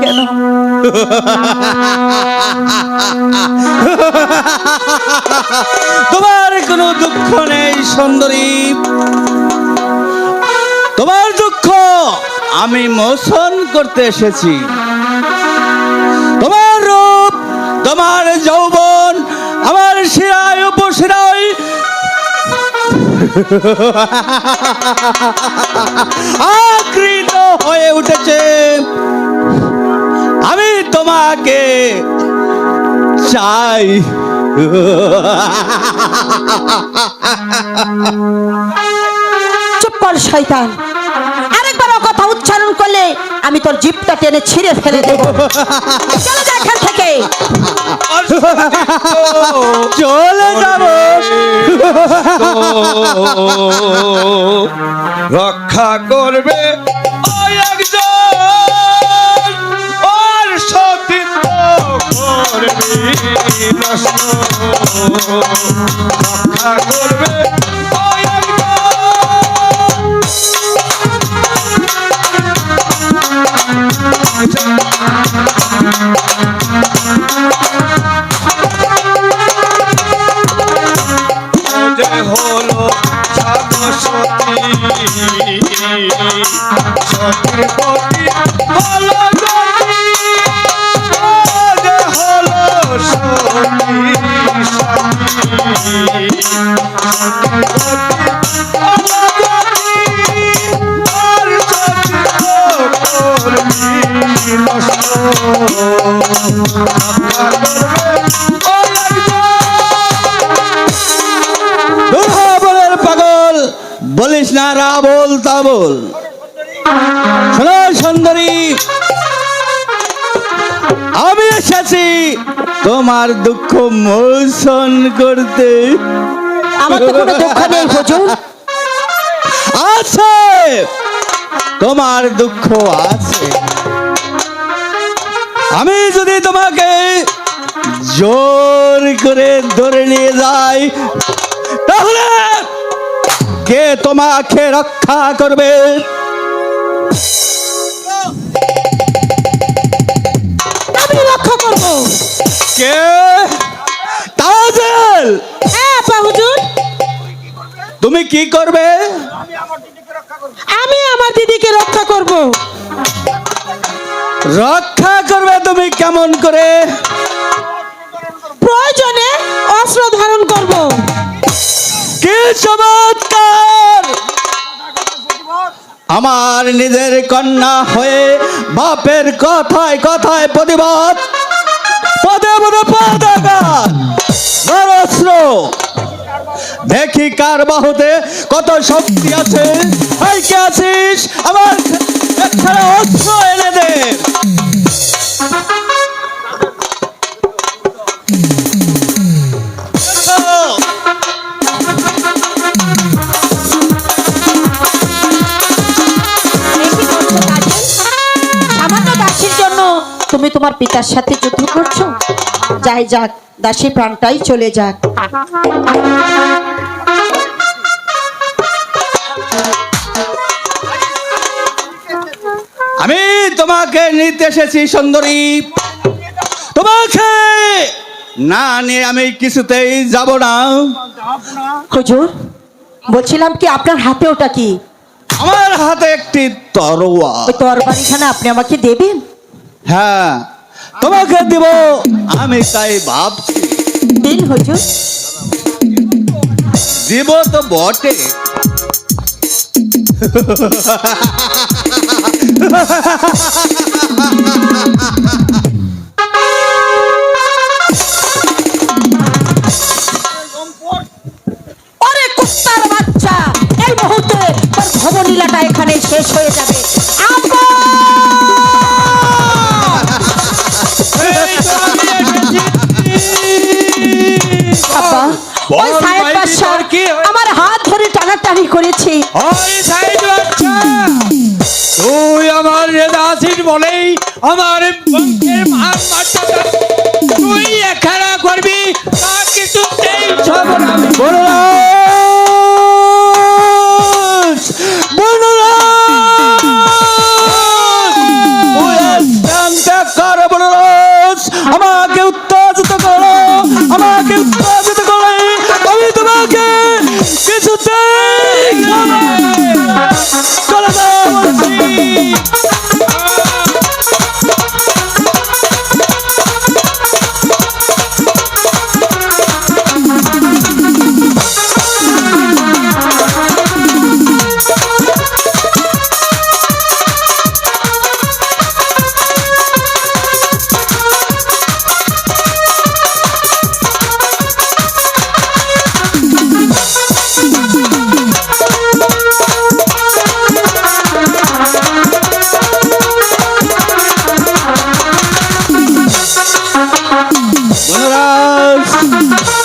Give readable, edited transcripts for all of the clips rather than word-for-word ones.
কেন? তোমার কোনো দুঃখ নেই সুন্দরী, তোমার দুঃখ আমি মোচন করতে এসেছি। তোমার রূপ, তোমার যৌবন আমার শিরায় উপশিরায় আকৃত হয়ে উঠেছে। আমি তোমাকে চাই। চুপ কর শয়তান, আরেকবার ও কথা উচ্চারণ করলে আমি তোর জিভটা টেনে ছিঁড়ে ফেলে দেব। চলে যা এখান থেকে। চলে যাব। রক্ষা করবে ওই একজন, ওর সতীত্ব করবে নষ্ট। রক্ষা করবে ওই যে হলো সতী সতীর প্রতি হলো গতি, যে হলো সতী সতীর প্রতি হলো গতি, আর সতীত্ব করবি নষ্ট। রক্ষা করবে ওই দুর্ভাবনের পাগল বলিস না রাবল তাবল। শোনো সুন্দরী, আমি এসেছি তোমার দুঃখ মোচন করতে। আমার তো কোনো দুঃখ নেই হুজুর। আছে, তোমার দুঃখ আছে। আমি যদি তোমাকে জোর করে ধরে নিয়ে যাই তাহলে কে তোমাকে রক্ষা করবে? আমি রক্ষা করব। কে? তাজেল, হ্যাঁ আপা হুজুর, তুমি কি করবে? আমি আমার দিদিকে রক্ষা করব। রক্ষা করবে তুমি কেমন করে? প্রয়োজনে অস্ত্র ধারণ করব। কি চমৎকার! আমার নিজের কন্যা হয়ে বাপের কথায় কথায় প্রতিবাদ, পদে পদে পদাঘাত, অস্ত্র। দেখি কার বাহুতে কত শক্তি আছে। এই কে আছিস? আমার একখানা অস্ত্র এনে দে। সামান্য দাসীর জন্য তুমি তোমার পিতার সাথে যুদ্ধ করছো? যাই যাক, দাসী প্রাণটাই চলে যাক। আমি তোমাকে নিতে এসেছি সুন্দরী, তোমাকে না নিয়ে আমি কিছুতেই যাব না। হুজুর, বলছিলাম কি আপনার হাতে ওটা কি? আমার হাতে একটি তরোয়ার। ওই তরবারিখানা আপনি আমাকে দেবেন? হ্যাঁ, তোমাকে দিব আমি তাই ভাবছি। দিন হুজুর। দিব তো বটে। ওরে কুত্তার বাচ্চা, এই মুহূর্তে তোর ভবলীলাটা এখানে শেষ হয়ে যাবে। আপা! আপা, ওই সাহেব বাদশা আমার হাত ধরে টানাটানি করেছে। ওই সাইড বাচ্চা, তুই আমার দাসীর বলেই আমার বংশের মান মর্যাদা তুই এখানা করবি, তা কিছুতেই সব না। বনরাজ, বনরাজ,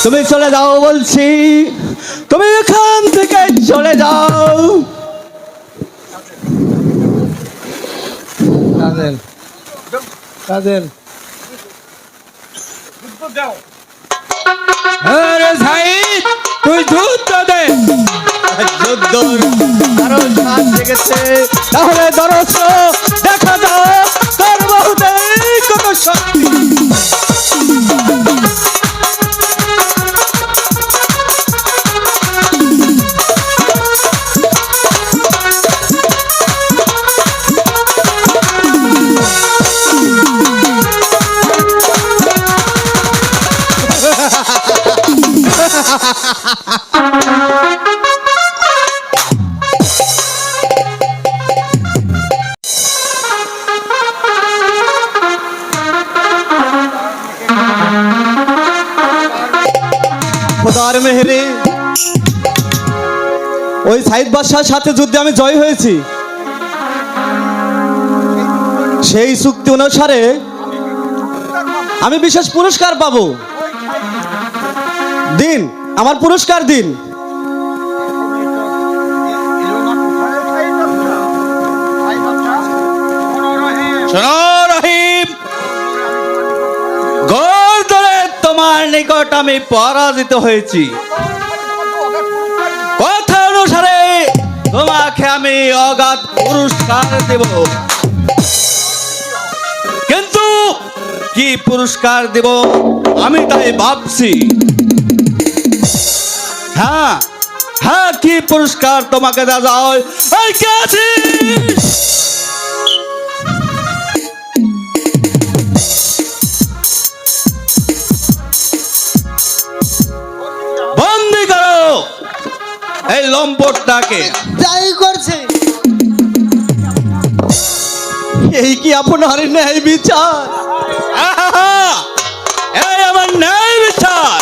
তুমি চলে যাও বলছি, তুমি এখান থেকে চলে যাও। আরে সাইদ, তুই যুদ্ধ দে। যুদ্ধর কারণ সাথ লেগেছে, তাহলে দরস্র দেখা যাক তোর বহুতেই কত শক্তি। খোদার মেহেরে ওই সাইদ বাদশার সাথে যুদ্ধে আমি জয় হয়েছি। সেই চুক্তি অনুসারে আমি বিশেষ পুরস্কার পাবো। দিন, আমার পুরস্কার দিন। শোনো রহিম, গড় ধরে তোমার নিকট আমি পরাজিত হয়েছি। কথা অনুসারে তোমাকে আমি অগাধ পুরস্কার দেব, কিন্তু কি পুরস্কার দেব আমি তাই ভাবছি। হ্যাঁ হ্যাঁ, কি পুরস্কার তোমাকে দেওয়া যায়? এই কে আছিস? বন্দি করো এই লম্পটটাকে। যাই করছে, এই কি আপনার ন্যায় বিচার? আহা! এই আমার ন্যায় বিচার।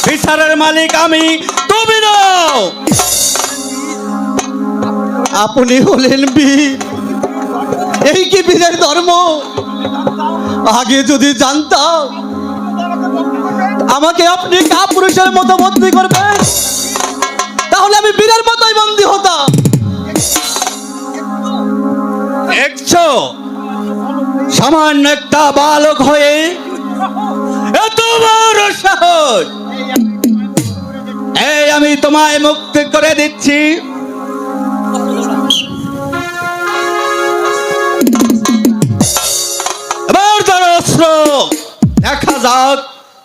বিচারের মালিক আমি, তুমি নও। আপনি হলেন বীর, এই কি বীরের ধর্ম? আগে যদি জানতাম আমাকে আপনি কাপুরুষের মতো বন্দী করবেন, তাহলে আমি বীরের মতোই বন্দী হতাম। দেখছো, সামান্য একটা বালক হয়ে এত বড় সাহস! এই আমি তোমায় মুক্তি করে দিচ্ছি। এবার ধর অস্ত্র, দেখা যাক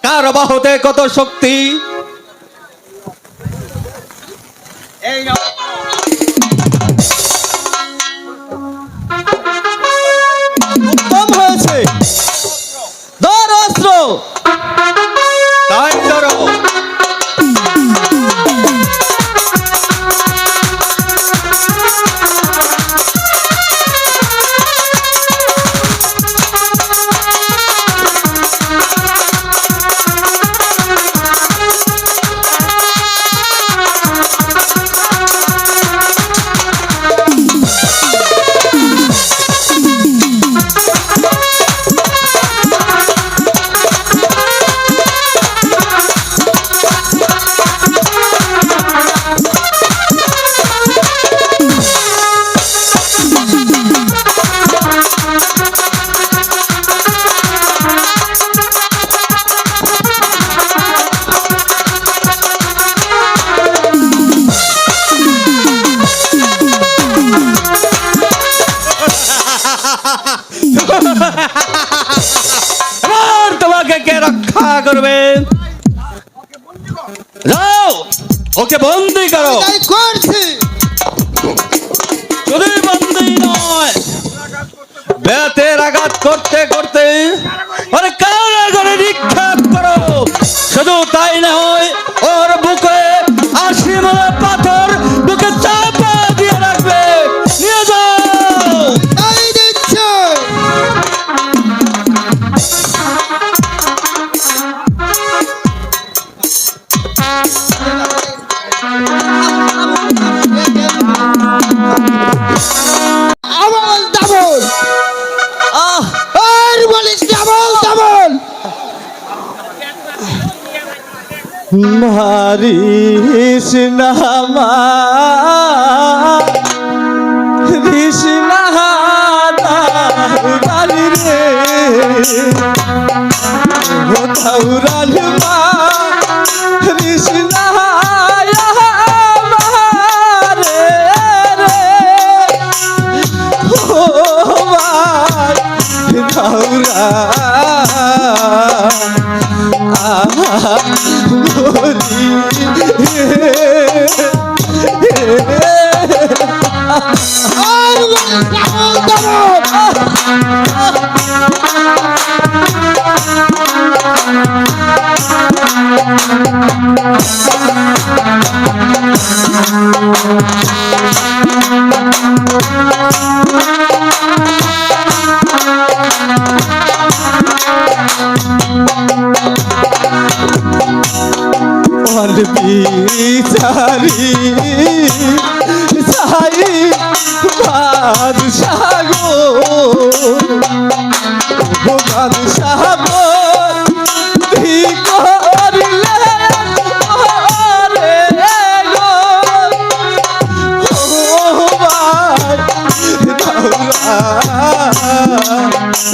কার বাহুতে কত শক্তি। উত্তম হয়েছে, ধর অস্ত্র। তাই ধরো। এবার তোমাকে কে রক্ষা করবে? যাও, ওকে বন্দি করো। যাই করছে, শুধু বন্দি নয়, বেতের আঘাত করতে করতে ওরে কারাগারে নিক্ষেপ করো। শুধু তাই নয়, ওর বুকে 80 মোলা পাথর বুকে চাপা দিয়ে রাখবে। নিয়ে যাও। তাই দিচ্ছে। আবার ডাবল, আর বলিস ডাবল ডাবল। মারিস না মারিস না দাউরালি রে ও দাউরালি মারিস না আমারে রে ও ভাই দাউরা আর ডাবল ডাবল বিচারি সাই বাদশাহ গো বাদশাহ করিলে গো ও ভাই দাউরা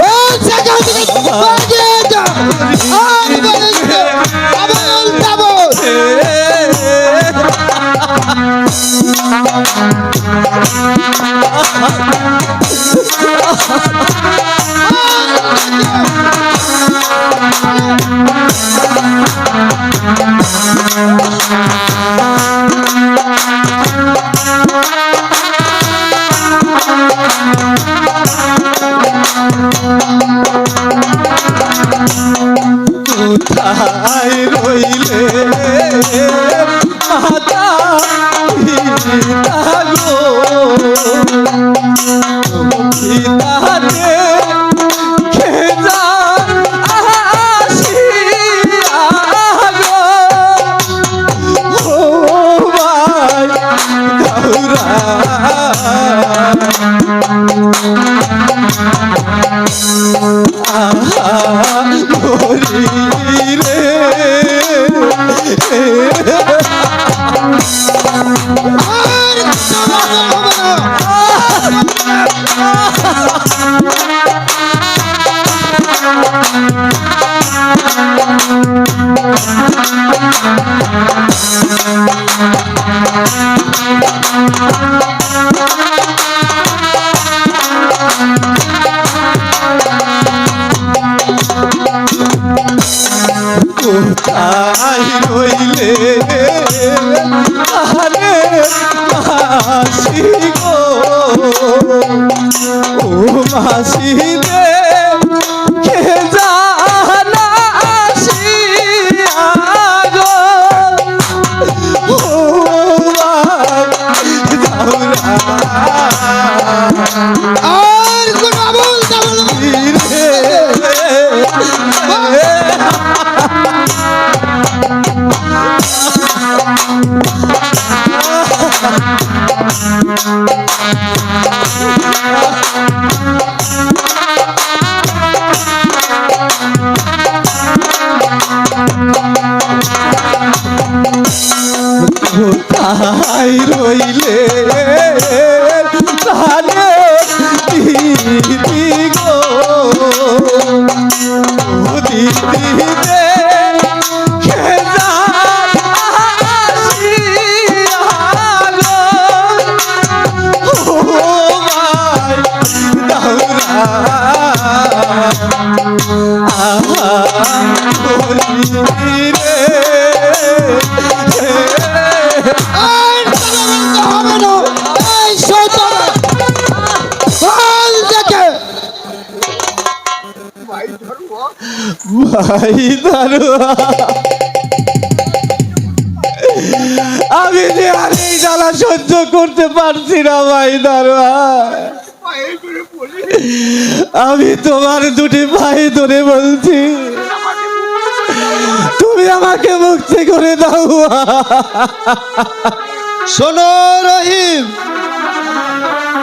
এই জায়গা থেকে বাজিয়ে দাও আর বলেছে ডাবল ডাবল কোথায় রইলে মাতা পিতা গো পিতাতে খেজা আসিয়া গো ও ভাই দাউরা রে আর কোথায় রইলে আরে মাসি গো ও মাসি রে কে জানা আসিয়া গো ও দাউরা আর ডাবল ডাবল কোথায় রইলে তাহলে দিদি গো ও দিদি রে খেজা আসিয়া গো ও ভাই দাউরা রে আর ডাবল হবে না এই শয়তান বল দেখে ভাই দারুয়া আমি যে আর এই জ্বালা সহ্য করতে পারছি না ভাই দারুয়া আমি তোমার দুটি ভাই ধরে বলছি তুমি আমাকে মুক্তি করে দাও শোনো রহিম,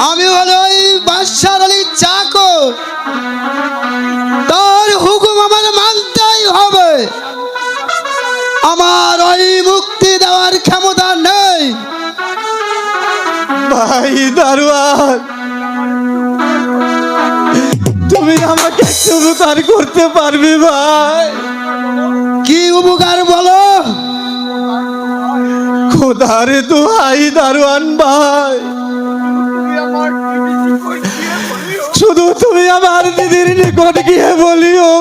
আমি হলো ওই বাদশার আলী চাকর, তার হুকুম আমার মানতেই হবে। আমার ওই ভাই দারোয়ান, তুমি আমাকে একটু উপকার করতে পারবে ভাই? কি উপকার বলো? খোদারে দোহাই দারোয়ান ভাই, শুধু তুমি আমার দিদির নিকট গিয়ে বলিও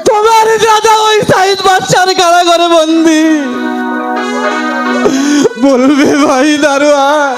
তোমার দাদা ওই সাইদ বাদশার কারাগারে বন্দি। বলবে ভাই দারোয়ান,